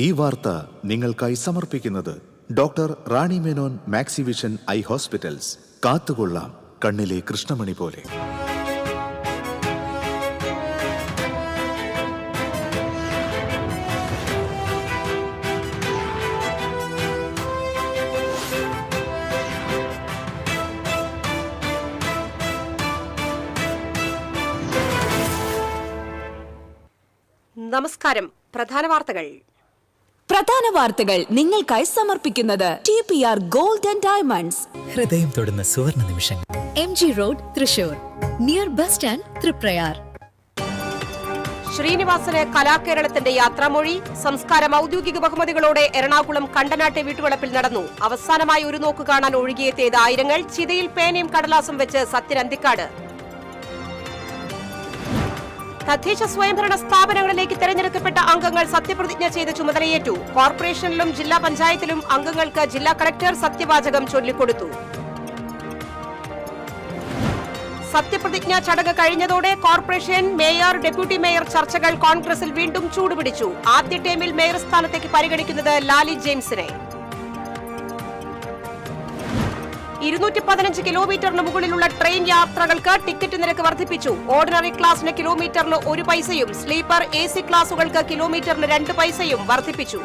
ഈ വാർത്ത നിങ്ങൾക്കായി സമർപ്പിക്കുന്നത് doctor Rani Menon Maxivision I hospitals. കാത്തുകൊള്ളാം കണ്ണിലെ കൃഷ്ണമണി പോലെ. നമസ്കാരം. പ്രധാന വാർത്തകൾ നിങ്ങൾക്കായി സമർപ്പിക്കുന്നത് TPR ഗോൾഡ് ആൻഡ് ഡയമണ്ട്സ്. ഹൃദയം തൊടുന്ന സുവർണ നിമിഷങ്ങൾ. MG road, Thrissur, near bus stand, Triprayar. ശ്രീനിവാസന് കലാകേരളത്തിന്റെ യാത്രാമൊഴി. സംസ്കാരം ഔദ്യോഗിക ബഹുമതികളോടെ എറണാകുളം കണ്ടനാട്ടെ വീട്ടുവളപ്പിൽ നടന്നു. അവസാനമായി ഒരു നോക്ക് കാണാൻ ഒഴുകിയെത്തിയത് ആയിരങ്ങൾ. ചിതയിൽ പേനയും കടലാസും വെച്ച് സത്യൻ അന്തിക്കാട്. തദ്ദേശ സ്വയംഭരണ സ്ഥാപനങ്ങളിലേക്ക് തെരഞ്ഞെടുക്കപ്പെട്ട അംഗങ്ങൾ സത്യപ്രതിജ്ഞ ചെയ്ത് ചുമതലയേറ്റു. കോർപ്പറേഷനിലും ജില്ലാ പഞ്ചായത്തിലും അംഗങ്ങൾക്ക് ജില്ലാ കളക്ടർ സത്യവാചകം ചൊല്ലിക്കൊടുത്തു. സത്യപ്രതിജ്ഞാ ചടങ്ങ് കഴിഞ്ഞതോടെ കോർപ്പറേഷൻ മേയർ, ഡെപ്യൂട്ടി മേയർ ചർച്ചകൾ കോൺഗ്രസിൽ വീണ്ടും ചൂടുപിടിച്ചു. ആദ്യ ടേമിൽ മേയർ സ്ഥാനത്തേക്ക് പരിഗണിക്കുന്നത് ലാലി ജെയിംസിനെ. 215 കിലോമീറ്ററിന് മുകളിലുള്ള ട്രെയിൻ യാത്രകൾക്ക് ടിക്കറ്റ് നിരക്ക് വർദ്ധിപ്പിച്ചു. ഓർഡിനറി ക്ലാസിന് കിലോമീറ്ററിന് 1 പൈസയും സ്ലീപ്പർ AC ക്ലാസുകൾക്ക് കിലോമീറ്ററിന് 2 പൈസയും വർദ്ധിപ്പിച്ചു.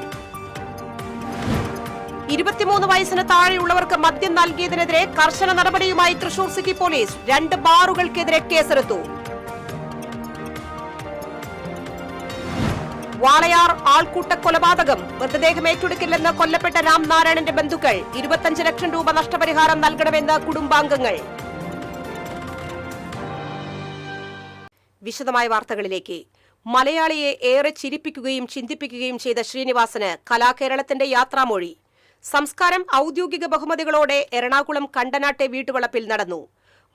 23 വയസ്സിന് താഴെയുള്ളവർക്ക് മദ്യം നൽകിയതിനെതിരെ കർശന നടപടിയുമായി തൃശൂർ സിറ്റി പോലീസ്. 2 ബാറുകൾക്കെതിരെ കേസെടുത്തു. വാളയാർ ആൾക്കൂട്ട കൊലപാതകം. മൃതദേഹം ഏറ്റെടുക്കില്ലെന്ന് കൊല്ലപ്പെട്ട രാംനാരായണന്റെ ബന്ധുക്കൾ. 25 ലക്ഷം രൂപ നഷ്ടപരിഹാരം നൽകണമെന്ന് കുടുംബാംഗങ്ങൾ. വിശദമായ വാർത്തകളിലേക്ക്. മലയാളിയെ ഏറെ ചിരിപ്പിക്കുകയും ചിന്തിപ്പിക്കുകയും ചെയ്ത ശ്രീനിവാസന് കലാകേരളത്തിന്റെ യാത്രാമൊഴി. സംസ്കാരം ഔദ്യോഗിക ബഹുമതികളോടെ എറണാകുളം കണ്ടനാട്ടെ വീട്ടുവളപ്പിൽ നടന്നു.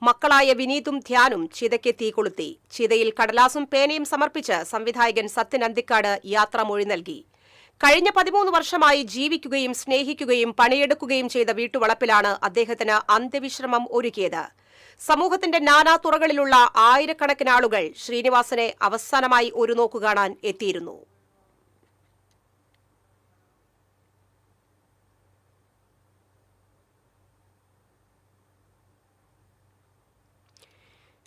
മക്കളായ വിനീതും ധ്യാനും ചിതയ്ക്ക് തീ കൊളുത്തി. ചിതയിൽ കടലാസും പേനയും സമർപ്പിച്ച് സംവിധായകൻ സത്യൻ അന്തിക്കാട് യാത്രാമൊഴി നൽകി. കഴിഞ്ഞ 13 വർഷമായി ജീവിക്കുകയും സ്നേഹിക്കുകയും പണിയെടുക്കുകയും ചെയ്ത വീട്ടുവളപ്പിലാണ് അദ്ദേഹത്തിന് അന്ത്യവിശ്രമം ഒരുക്കിയത്. സമൂഹത്തിന്റെ നാനാതുറകളിലുള്ള ആയിരക്കണക്കിന് ആളുകൾ ശ്രീനിവാസനെ അവസാനമായി ഒരു നോക്കു കാണാൻ എത്തിയിരുന്നു.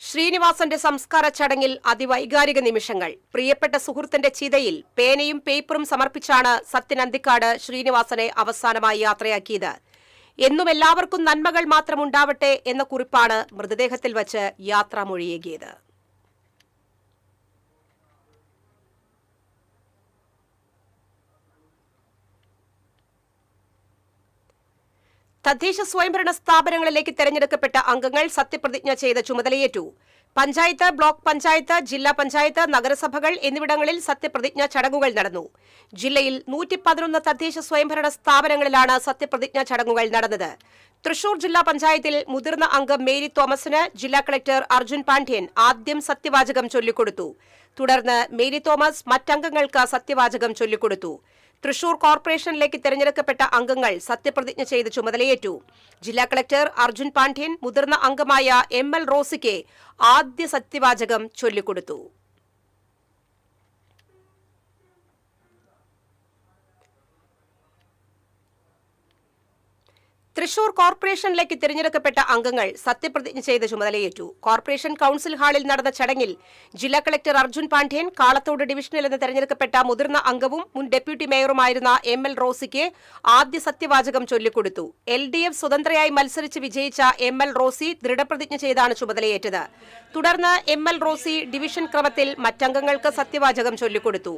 ശ്രീനിവാസന്റെ സംസ്കാര ചടങ്ങിൽ അതിവൈകാരിക നിമിഷങ്ങൾ. പ്രിയപ്പെട്ട സുഹൃത്തിന്റെ ചിതയിൽ പേനയും പേപ്പറും സമർപ്പിച്ചാണ് സത്യൻ അന്തിക്കാട് ശ്രീനിവാസനെ അവസാനമായി യാത്രയാക്കിയത്. എന്നും എല്ലാവർക്കും നന്മകൾ മാത്രമുണ്ടാവട്ടെ എന്ന കുറിപ്പാണ് മൃതദേഹത്തിൽ വച്ച് യാത്രാമൊഴിയേകിയത്. തദ്ദേശ സ്വയംഭരണ സ്ഥാപനങ്ങളിലേക്ക് തെരഞ്ഞെടുക്കപ്പെട്ട അംഗങ്ങൾ സത്യപ്രതിജ്ഞ ചെയ്ത് ചുമതലയേറ്റു. പഞ്ചായത്ത്, ബ്ലോക്ക് പഞ്ചായത്ത്, ജില്ലാ പഞ്ചായത്ത്, നഗരസഭകൾ എന്നിവിടങ്ങളിൽ സത്യപ്രതിജ്ഞാ ചടങ്ങുകൾ നടന്നു. ജില്ലയിൽ 111 തദ്ദേശ സ്വയംഭരണ സ്ഥാപനങ്ങളിലാണ് സത്യപ്രതിജ്ഞാ ചടങ്ങുകൾ നടന്നത്. തൃശൂർ ജില്ലാ പഞ്ചായത്തിൽ മുതിർന്ന അംഗം മേരി തോമസിന് ജില്ലാ കളക്ടർ അർജുൻ പാണ്ഡ്യൻ ആദ്യം സത്യവാചകം ചൊല്ലിക്കൊടുത്തു. തുടർന്ന് മേരി തോമസ് മറ്റംഗങ്ങൾക്ക് സത്യവാചകം ചൊല്ലിക്കൊടുത്തു. തൃശൂർ കോർപ്പറേഷനിലേക്ക് തെരഞ്ഞെടുക്കപ്പെട്ട അംഗങ്ങൾ സത്യപ്രതിജ്ഞ ചെയ്ത് ചുമതലയേറ്റു. ജില്ലാ കളക്ടർ അർജുൻ പാണ്ഡ്യൻ മുതിർന്ന അംഗമായ ML റോസിക്ക് ആദ്യ സത്യവാചകം ചൊല്ലിക്കൊടുത്തു. തൃശൂർ കോർപ്പറേഷനിലേക്ക് തിരഞ്ഞെടുക്കപ്പെട്ട അംഗങ്ങൾ സത്യപ്രതിജ്ഞ ചെയ്ത് ചുമതലയേറ്റു. കോർപ്പറേഷൻ കൌൺസിൽ ഹാളിൽ നടന്ന ചടങ്ങിൽ ജില്ലാ കളക്ടർ അർജുൻ പാണ്ഡ്യൻ കാളത്തോട് ഡിവിഷനിൽ നിന്ന് തെരഞ്ഞെടുക്കപ്പെട്ട മുതിർന്ന അംഗവും മുൻ ഡെപ്യൂട്ടി മേയറുമായിരുന്ന ML റോസിക്ക് ആദ്യ സത്യവാചകം ചൊല്ലിക്കൊടുത്തു. LDF സ്വതന്ത്രയായി മത്സരിച്ച് വിജയിച്ച ML റോസി ദൃഢപ്രതിജ്ഞ ചെയ്താണ് ചുമതലയേറ്റത്. തുടർന്ന് ML റോസി ഡിവിഷൻ ക്രമത്തിൽ മറ്റംഗങ്ങൾക്ക് സത്യവാചകം ചൊല്ലിക്കൊടുത്തു.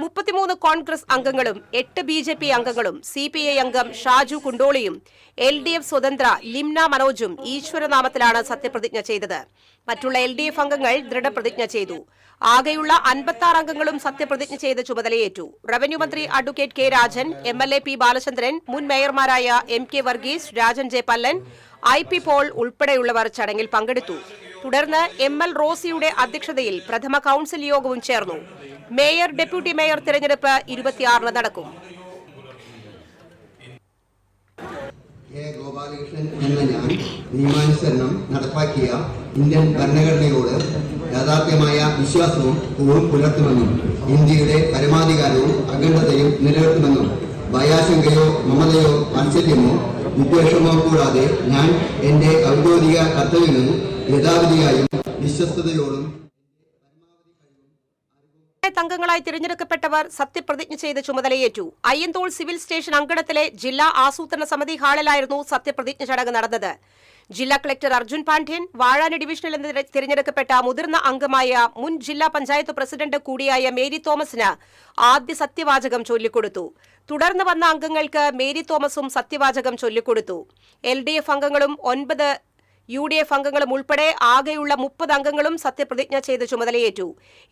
33 കോൺഗ്രസ് അംഗങ്ങളും 8 BJP അംഗങ്ങളും CPI അംഗം ഷാജു കുണ്ടോളിയും LDF സ്വതന്ത്ര ലിംന മനോജും ഈശ്വരനാമത്തിലാണ് സത്യപ്രതിജ്ഞ ചെയ്തത്. മറ്റുള്ള LDF അംഗങ്ങൾ ദൃഢപ്രതിജ്ഞ ചെയ്തു. ആകെയുള്ള 56 അംഗങ്ങളും സത്യപ്രതിജ്ഞ ചെയ്ത് ചുമതലയേറ്റു. റവന്യൂ മന്ത്രി advocate K Rajan, MLA P Balachandran, മുൻ മേയർമാരായ MK Varghese, Rajan J Pallan, IP Paul ഉൾപ്പെടെയുള്ളവർ ചടങ്ങിൽ പങ്കെടുത്തു. തുടർന്ന് ML റോസിയുടെ അധ്യക്ഷതയിൽ പ്രഥമ കൌൺസിൽ യോഗവും ചേർന്നു. മേയർ, ഡെപ്യൂട്ടി മേയർ തിരഞ്ഞെടുപ്പ് 26-ന് നടക്കും. എ ഗോപാലകൃഷ്ണൻ എന്ന ഞാൻ നിയമാനുസരണം നടപ്പാക്കിയ ഇന്ത്യൻ ഭരണഘടനയോട് യാഥാർത്ഥ്യമായ വിശ്വാസവും പുലർത്തുമെന്നും ഇന്ത്യയുടെ പരമാധികാരവും അഖണ്ഡതയും നിലനിർത്തുമെന്നും ഭയാശങ്കയോ മമതയോ വാത്സല്യമോ വിദ്വേഷമോ കൂടാതെ ഞാൻ എൻ്റെ ഔദ്യോഗിക കർത്തവ്യങ്ങൾ യഥാവിധിയായും വിശ്വസ്തയോടും അംഗങ്ങളായി തിരഞ്ഞെടുക്കപ്പെട്ടവർ സത്യപ്രതിജ്ഞ ചെയ്ത് ചുമതലയേറ്റു. അയ്യന്തോൾ സിവിൽ സ്റ്റേഷൻ അങ്കണത്തിലെ ജില്ലാ ആസൂത്രണ സമിതി ഹാളിലായിരുന്നു സത്യപ്രതിജ്ഞ ചടങ്ങ് നടന്നത്. ജില്ലാ കളക്ടർ അർജുൻ പാണ്ഡ്യൻ വാഴാനി ഡിവിഷനിൽ നിന്ന് തിരഞ്ഞെടുക്കപ്പെട്ട മുതിർന്ന അംഗമായ മുൻ ജില്ലാ പഞ്ചായത്ത് പ്രസിഡന്റ് കൂടിയായ മേരി തോമസിന് ആദ്യ സത്യവാചകം ചൊല്ലിക്കൊടുത്തു. തുടർന്ന് വന്ന അംഗങ്ങൾക്ക് മേരി തോമസും സത്യവാചകം ചൊല്ലിക്കൊടുത്തു. LDF അംഗങ്ങളും 9 UDF അംഗങ്ങളും ഉൾപ്പെടെ ആകെയുള്ള 30 അംഗങ്ങളും സത്യപ്രതിജ്ഞ ചെയ്ത് ചുമതലയേറ്റു.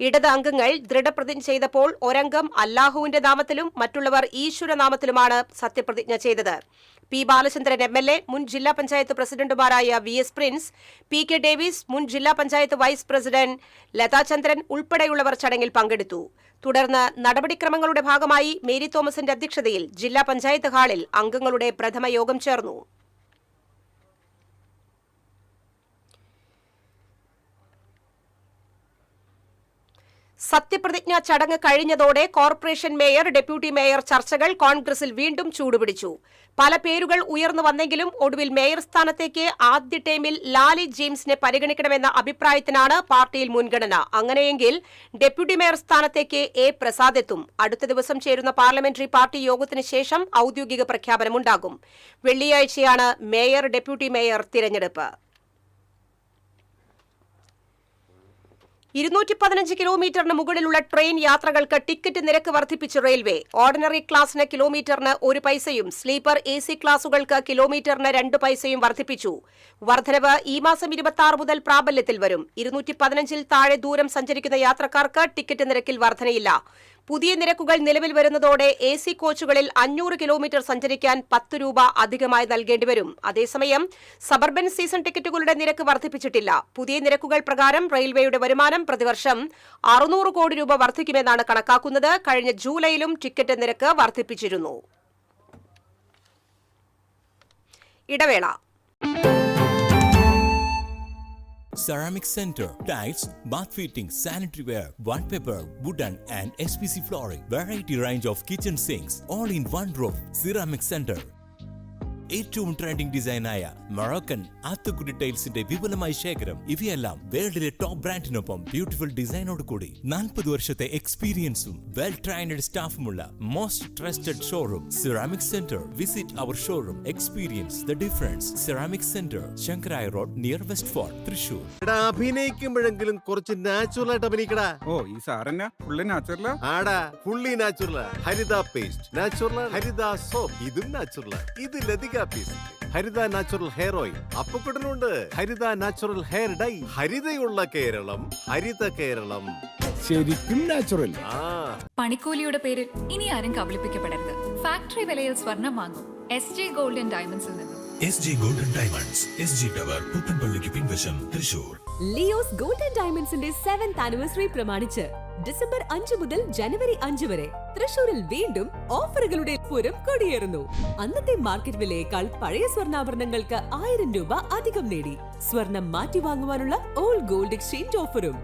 ഇടത് അംഗങ്ങൾ ദൃഢപ്രതിജ്ഞ ചെയ്തപ്പോൾ ഒരംഗം അല്ലാഹുവിന്റെ നാമത്തിലും മറ്റുള്ളവർ ഈശ്വരനാമത്തിലുമാണ് സത്യപ്രതിജ്ഞ ചെയ്തത്. പി ബാലചന്ദ്രൻ MLA, മുൻ ജില്ലാ പഞ്ചായത്ത് പ്രസിഡന്റുമാരായ VS പ്രിൻസ്, PK ഡേവിസ്, മുൻ ജില്ലാ പഞ്ചായത്ത് വൈസ് പ്രസിഡന്റ് ലതാചന്ദ്രൻ ഉൾപ്പെടെയുള്ളവർ ചടങ്ങിൽ പങ്കെടുത്തു. തുടർന്ന് നടപടിക്രമങ്ങളുടെ ഭാഗമായി മേരി തോമസിന്റെ അധ്യക്ഷതയിൽ ജില്ലാ പഞ്ചായത്ത് ഹാളിൽ അംഗങ്ങളുടെ പ്രഥമ യോഗം ചേർന്നു. സത്യപ്രതിജ്ഞാ ചടങ്ങ് കഴിഞ്ഞതോടെ കോർപ്പറേഷൻ മേയർ, ഡെപ്യൂട്ടി മേയർ ചർച്ചകൾ കോൺഗ്രസിൽ വീണ്ടും ചൂടുപിടിച്ചു. പല പേരുകൾ ഉയർന്നു വന്നെങ്കിലും ഒടുവിൽ മേയർ സ്ഥാനത്തേക്ക് ആദ്യ ടൈമിൽ ലാലി ജെയിംസിനെ പരിഗണിക്കണമെന്ന അഭിപ്രായത്തിനാണ് പാർട്ടിയിൽ മുൻഗണന. അങ്ങനെയെങ്കിൽ ഡെപ്യൂട്ടി മേയർ സ്ഥാനത്തേക്ക് A പ്രസാദ് എത്തും. അടുത്ത ദിവസം ചേരുന്ന പാർലമെന്ററി പാർട്ടി യോഗത്തിന് ശേഷം ഔദ്യോഗിക പ്രഖ്യാപനമുണ്ടാകും. വെള്ളിയാഴ്ചയാണ് മേയർ, ഡെപ്യൂട്ടി മേയർ തിരഞ്ഞെടുപ്പ്. 215 കിലോമീറ്ററിന് മുകളിലുള്ള ട്രെയിൻ യാത്രകൾക്ക് ടിക്കറ്റ് നിരക്ക് വർദ്ധിപ്പിച്ച് റെയിൽവേ. ഓർഡിനറി ക്ലാസിന് കിലോമീറ്ററിന് 1 പൈസയും സ്ലീപ്പർ AC ക്ലാസുകൾക്ക് കിലോമീറ്ററിന് 2 പൈസയും വർദ്ധിപ്പിച്ചു. വർധനവ് ഈ മാസം 26 മുതൽ പ്രാബല്യത്തിൽ വരും. 215-ൽ താഴെ ദൂരം സഞ്ചരിക്കുന്ന യാത്രക്കാർക്ക് ടിക്കറ്റ് നിരക്കിൽ വർധനയില്ല. പുതിയ നിരക്കുകൾ നിലവിൽ വരുന്നതോടെ AC കോച്ചുകളിൽ 500 കിലോമീറ്റർ സഞ്ചരിക്കാൻ 10 രൂപ അധികമായി നൽകേണ്ടി വരും. അതേസമയം സബർബൻ സീസൺ ടിക്കറ്റുകളുടെ നിരക്ക് വർദ്ധിപ്പിച്ചിട്ടില്ല. പുതിയ നിരക്കുകൾ പ്രകാരം റെയിൽവേയുടെ വരുമാനം പ്രതിവർഷം 600 കോടി രൂപ വർദ്ധിക്കുമെന്നാണ് കണക്കാക്കുന്നത്. കഴിഞ്ഞ ജൂലൈയിലും ടിക്കറ്റ് നിരക്ക് വർദ്ധിപ്പിച്ചിരുന്നു. ഇടവേള. Ceramic Center, tiles, bath fittings, sanitary ware, wallpaper, wooden and SPC flooring, variety range of kitchen sinks, all in one roof. Ceramic Center. ഏറ്റവും ട്രെൻഡിംഗ് ഡിസൈനായ മൊറോക്കൻ ആത്തുകുടി ടൈൽസിന്റെ വിപുലമായ ശേഖരം. ഇവയെല്ലാം വേൾഡിലെ ടോപ്പ് ബ്രാൻഡിനൊപ്പം ബ്യൂട്ടിഫുൾ ഡിസൈനോട് കൂടി 40 വർഷത്തെ എക്സ്പീരിയൻസും വെൽ ട്രെയിൻഡ് സ്റ്റാഫുമുള്ള most trusted showroom ceramic centre. Visit our showroom, experience the difference. Ceramic centre, Sankarayya road, near West Fort, Thrissur. അഭിനയിക്കുമ്പോഴെങ്കിലും കുറച്ച് നാച്ചുറൽ ആയിട്ട് അഭിനയിക്കടാ. ഓ, ഈ സാറന്നെ ഫുള്ള് നാച്ചുറലാ? ആടാ, ഫുള്ളി നാച്ചുറലാ. ഹരിത പേസ്റ്റ് നാച്ചുറൽ, ഹരിത സോപ്പ് ഇതും നാച്ചുറൽ. ഇത് ലതിക പേസ്റ്റ്, ഹരിത നാച്ചുറൽ ഹെയർ ഓയിൽ, അപ്പക്കുട്ടനുണ്ട് ഹരിത natural hair dye. ഹരിതയുള്ള Keralam, Haritha Keralam, ശരിക്കും natural. പണിക്കൂലിയുടെ പേരിൽ ഇനി ആരും കബളിപ്പിക്കപ്പെടരുത്. ഫാക്ടറി വിലയിൽ സ്വർണം വാങ്ങും SG ഗോൾഡൻ ഡയമണ്ട്സിൽ നിന്നും. SG golden diamonds, SG tower, പുത്തൻപള്ളിക്ക് പിൻവശം, തൃശൂർ. ലിയോസ് ഗോൾഡൻ ഡയമണ്ട്സിന്റെ 7th ആനിവേഴ്സറി പ്രമാണിച്ച് ഡിസംബർ 5 മുതൽ ജനുവരി 5 വരെ തൃശൂരിൽ വീണ്ടും ഓഫറുകളുടെ പൂരം കൊടിയേറുന്നു. അന്നത്തെ മാർക്കറ്റ് വിലയേക്കാൾ പഴയ സ്വർണ്ണാഭരണങ്ങൾക്ക് 1000 രൂപ അധികം നേടി സ്വർണം മാറ്റി വാങ്ങുവാനുള്ള ഓൾഡ് ഗോൾഡ് എക്സ്ചേഞ്ച് ഓഫറും.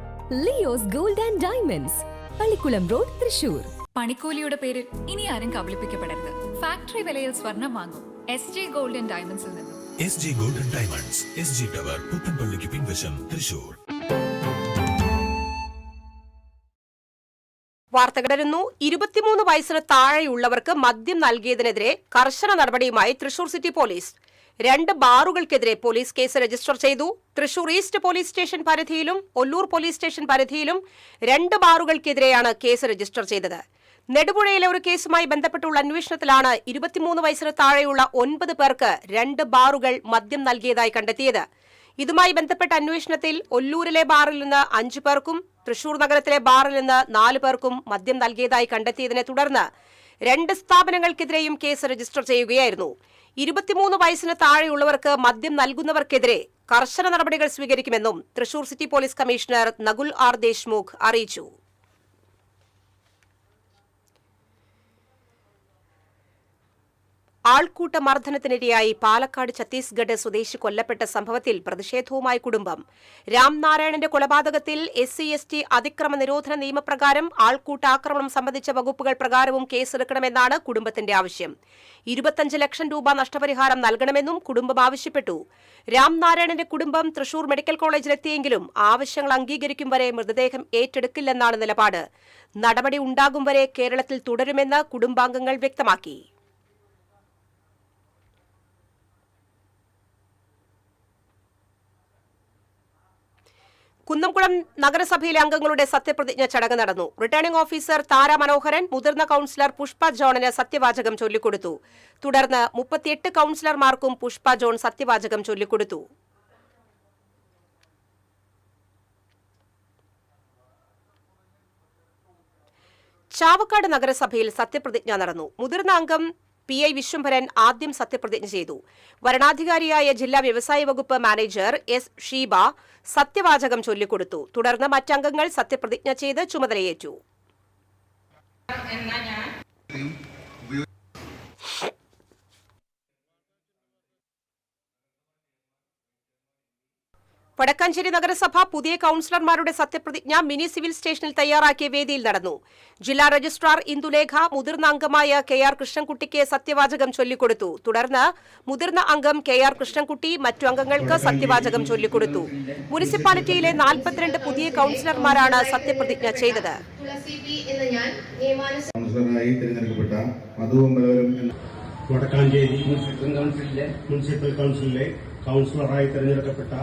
Leo's gold and diamonds, Pallikulam road, Thrissur. പണിക്കൂലിയുടെ പേരിൽ ഇനി ആരും കബളിപ്പിക്കപ്പെടരുത്. ഫാക്ടറി വിലയിൽ സ്വർണം വാങ്ങും SG ഗോൾഡൻ ഡയമണ്ട്സിൽ നിന്നും. SG golden diamonds, SG tower, പുത്തൻപള്ളിക്ക് പിൻവശം, തൃശൂർ. വാർത്തകളരുന്നു. 23 വയസ്സിന് താഴെയുള്ളവർക്ക് മദ്യം നൽകിയതിനെതിരെ കർശന നടപടിയുമായി തൃശൂർ സിറ്റി പോലീസ്. 2 ബാറുകൾക്കെതിരെ പോലീസ് കേസ് രജിസ്റ്റർ ചെയ്തു. തൃശൂർ ഈസ്റ്റ് പോലീസ് സ്റ്റേഷൻ പരിധിയിലും ഒല്ലൂർ പോലീസ് സ്റ്റേഷൻ പരിധിയിലും 2 ബാറുകൾക്കെതിരെയാണ് കേസ് രജിസ്റ്റർ ചെയ്തത്. നെടുപുഴയിലെ ഒരു കേസുമായി ബന്ധപ്പെട്ടുള്ള അന്വേഷണത്തിലാണ് 23 വയസ്സിന് താഴെയുള്ള 9 പേർക്ക് 2 ബാറുകൾ മദ്യം നൽകിയതായി കണ്ടെത്തിയത്. ഇതുമായി ബന്ധപ്പെട്ട അന്വേഷണത്തിൽ ഒല്ലൂരിലെ ബാറിൽ നിന്ന് 5 പേർക്കും തൃശൂർ നഗരത്തിലെ ബാറിൽ നിന്ന് 4 പേർക്കും മദ്യം നൽകിയതായി കണ്ടെത്തിയതിനെ തുടർന്ന് 2 സ്ഥാപനങ്ങൾക്കെതിരെയും കേസ് രജിസ്റ്റർ ചെയ്യുകയായിരുന്നു. 23 വയസ്സിന് താഴെയുള്ളവർക്ക് മദ്യം നൽകുന്നവർക്കെതിരെ കർശന നടപടികൾ സ്വീകരിക്കുമെന്നും Thrissur city police commissioner Nakul R. Deshmukh അറിയിച്ചു. ആൾക്കൂട്ട മർദ്ദനത്തിനിരയായി പാലക്കാട് ഛത്തീസ്ഗഡ് സ്വദേശി കൊല്ലപ്പെട്ട സംഭവത്തിൽ പ്രതിഷേധവുമായി കുടുംബം. രാംനാരായണന്റെ കൊലപാതകത്തിൽ SC/ST അതിക്രമ നിരോധന നിയമപ്രകാരം ആൾക്കൂട്ടാക്രമണം സംബന്ധിച്ച വകുപ്പുകൾ പ്രകാരവും കേസെടുക്കണമെന്നാണ് കുടുംബത്തിന്റെ ആവശ്യം. 25 ലക്ഷം രൂപ നഷ്ടപരിഹാരം നൽകണമെന്നും കുടുംബം ആവശ്യപ്പെട്ടു. രാംനാരായണന്റെ കുടുംബം തൃശൂർ മെഡിക്കൽ കോളേജിലെത്തിയെങ്കിലും ആവശ്യങ്ങൾ അംഗീകരിക്കും വരെ മൃതദേഹം ഏറ്റെടുക്കില്ലെന്നാണ് നിലപാട്. നടപടി ഉണ്ടാകും വരെ കേരളത്തിൽ തുടരുമെന്ന് കുടുംബാംഗങ്ങൾ വ്യക്തമാക്കി. കുന്നംകുളം നഗരസഭയിലെ അംഗങ്ങളുടെ സത്യപ്രതിജ്ഞ ചടങ്ങ് നടന്നു. റിട്ടേണിംഗ് ഓഫീസർ താര മനോഹരൻ മുതിർന്ന കൌൺസിലർ പുഷ്പ ജോണിന് സത്യവാചകം ചൊല്ലിക്കൊടുത്തു. തുടർന്ന് 38 കൌൺസിലർമാർക്കും പുഷ്പ ജോൺ സത്യവാചകം ചൊല്ലിക്കൊടുത്തു. ചാവക്കാട് നഗരസഭയിൽ സത്യപ്രതിജ്ഞ നടന്നു. മുതിർന്ന അംഗം PI വിശ്വംഭരൻ ആദ്യം സത്യപ്രതിജ്ഞ ചെയ്തു. വരണാധികാരിയായ ജില്ലാ വ്യവസായ വകുപ്പ് മാനേജർ S ഷീബ സത്യവാചകം ചൊല്ലിക്കൊടുത്തു. തുടർന്ന് മറ്റംഗങ്ങൾ സത്യപ്രതിജ്ഞ ചെയ്ത് ചുമതലയേറ്റു. വടക്കാഞ്ചേരി നഗരസഭ പുതിയ കൌൺസിലർമാരുടെ സത്യപ്രതിജ്ഞ മിനി സിവിൽ സ്റ്റേഷനിൽ തയ്യാറാക്കിയ വേദിയിൽ നടന്നു. ജില്ലാ രജിസ്ട്രാർ ഇന്ദുലേഖ മുതിർന്ന അംഗമായ KR കൃഷ്ണൻകുട്ടിക്ക് സത്യവാചകം ചൊല്ലിക്കൊടുത്തു. തുടർന്ന് മുതിർന്ന അംഗം KR കൃഷ്ണൻകുട്ടി മറ്റു അംഗങ്ങൾക്ക് സത്യവാചകം ചൊല്ലിക്കൊടുത്തു. മുനിസിപ്പാലിറ്റിയിലെ 42 പുതിയ കൌൺസിലർമാരാണ് സത്യപ്രതിജ്ഞ ചെയ്തത്. വടക്കാഞ്ചേരി മുനിസിപ്പൽ കൌൺസിലിലെ കൌൺസിലറായി തെരഞ്ഞെടുക്കപ്പെട്ട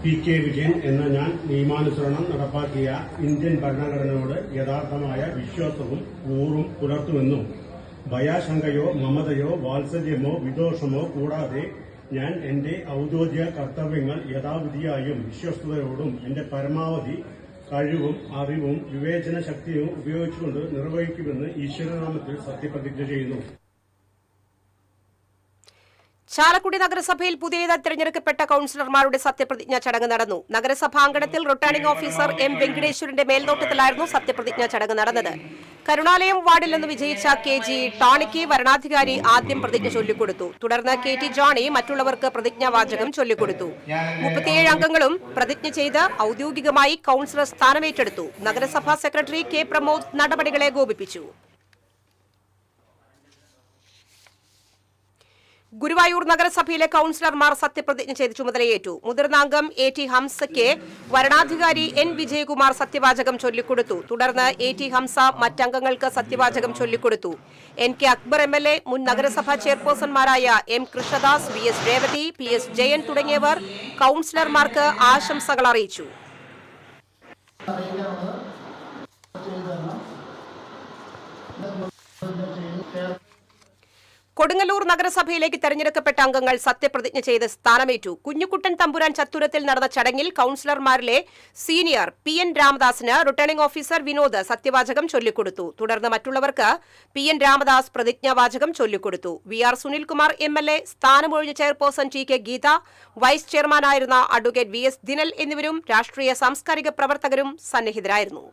PK വിജയൻ എന്ന ഞാൻ നിയമാനുസരണം നടപ്പാക്കിയ ഇന്ത്യൻ ഭരണഘടനയോട് യഥാർത്ഥമായ വിശ്വാസവും കൂറും പുലർത്തുമെന്നും ഭയാശങ്കയോ മമതയോ വാത്സല്യമോ വിദോഷമോ കൂടാതെ ഞാൻ എന്റെ ഔദ്യോഗിക കർത്തവ്യങ്ങൾ യഥാവിധിയായും വിശ്വസ്തയോടും എന്റെ പരമാവധി കഴിവും അറിവും വിവേചന ശക്തിയും ഉപയോഗിച്ചുകൊണ്ട് നിർവഹിക്കുമെന്ന് ഈശ്വരനാമത്തിൽ സത്യപ്രതിജ്ഞ ചെയ്യുന്നു. ചാലക്കുടി നഗരസഭയിൽ പുതിയതായി തെരഞ്ഞെടുക്കപ്പെട്ട കൌൺസിലർമാരുടെ സത്യപ്രതിജ്ഞ ചടങ്ങ് നടന്നു. നഗരസഭാങ്കണത്തിൽ റിട്ടേണിംഗ് ഓഫീസർ M വെങ്കടേശ്വരന്റെ മേൽനോട്ടത്തിലായിരുന്നു സത്യപ്രതിജ്ഞ ചടങ്ങ് നടന്നത്. കരുണാലയം വാർഡിൽ നിന്ന് വിജയിച്ച KG ടോണിക്ക് വരണാധികാരി ആദ്യം പ്രതിജ്ഞ ചൊല്ലിക്കൊടുത്തു. തുടർന്ന് KT ജോണി മറ്റുള്ളവർക്ക് പ്രതിജ്ഞാവാചകം ചൊല്ലിക്കൊടുത്തു. 37 അംഗങ്ങളും പ്രതിജ്ഞ ചെയ്ത് ഔദ്യോഗികമായി കൌൺസിലർ സ്ഥാനമേറ്റെടുത്തു. നഗരസഭാ സെക്രട്ടറി K പ്രമോദ് നടപടികളെ ഏകോപിപ്പിച്ചു. ഗുരുവായൂർ നഗരസഭയിലെ കൌൺസിലർമാർ സത്യപ്രതിജ്ഞ ചെയ്ത് ചുമതലയേറ്റു. മുതിർന്ന അംഗം AT ഹംസയ്ക്ക് വരണാധികാരി N വിജയകുമാർ സത്യവാചകം ചൊല്ലിക്കൊടുത്തു. തുടർന്ന് AT ഹംസ മറ്റംഗങ്ങൾക്ക് സത്യവാചകം ചൊല്ലിക്കൊടുത്തു. NK അക്ബർ MLA, മുൻ നഗരസഭാ ചെയർപേഴ്സൺമാരായ M Krishnadas, VS Revathi, PS Jayan തുടങ്ങിയവർ കൌൺസിലർമാർക്ക് ആശംസകൾ അറിയിച്ചു. കൊടുങ്ങല്ലൂർ നഗരസഭയിലേക്ക് തെരഞ്ഞെടുക്കപ്പെട്ട അംഗങ്ങൾ സത്യപ്രതിജ്ഞ ചെയ്ത് സ്ഥാനമേറ്റു. കുഞ്ഞുകുട്ടൻ തമ്പുരാൻ ചത്തുരത്തിൽ നടന്ന ചടങ്ങിൽ കൌൺസിലർമാരിലെ സീനിയർ PN രാമദാസിന് റിട്ടേണിംഗ് ഓഫീസർ വിനോദ് സത്യവാചകം ചൊല്ലിക്കൊടുത്തു. തുടർന്ന് മറ്റുള്ളവർക്ക് PN രാമദാസ് പ്രതിജ്ഞാവാചകം ചൊല്ലിക്കൊടുത്തു. VR സുനിൽകുമാർ MLA, സ്ഥാനമൊഴിഞ്ഞ ചെയർപേഴ്സൺ TK ഗീത, വൈസ് ചെയർമാനായിരുന്ന അഡ്വക്കേറ്റ് VS ദിനൽ എന്നിവരും രാഷ്ട്രീയ സാംസ്കാരിക പ്രവർത്തകരും സന്നിഹിതരായിരുന്നു.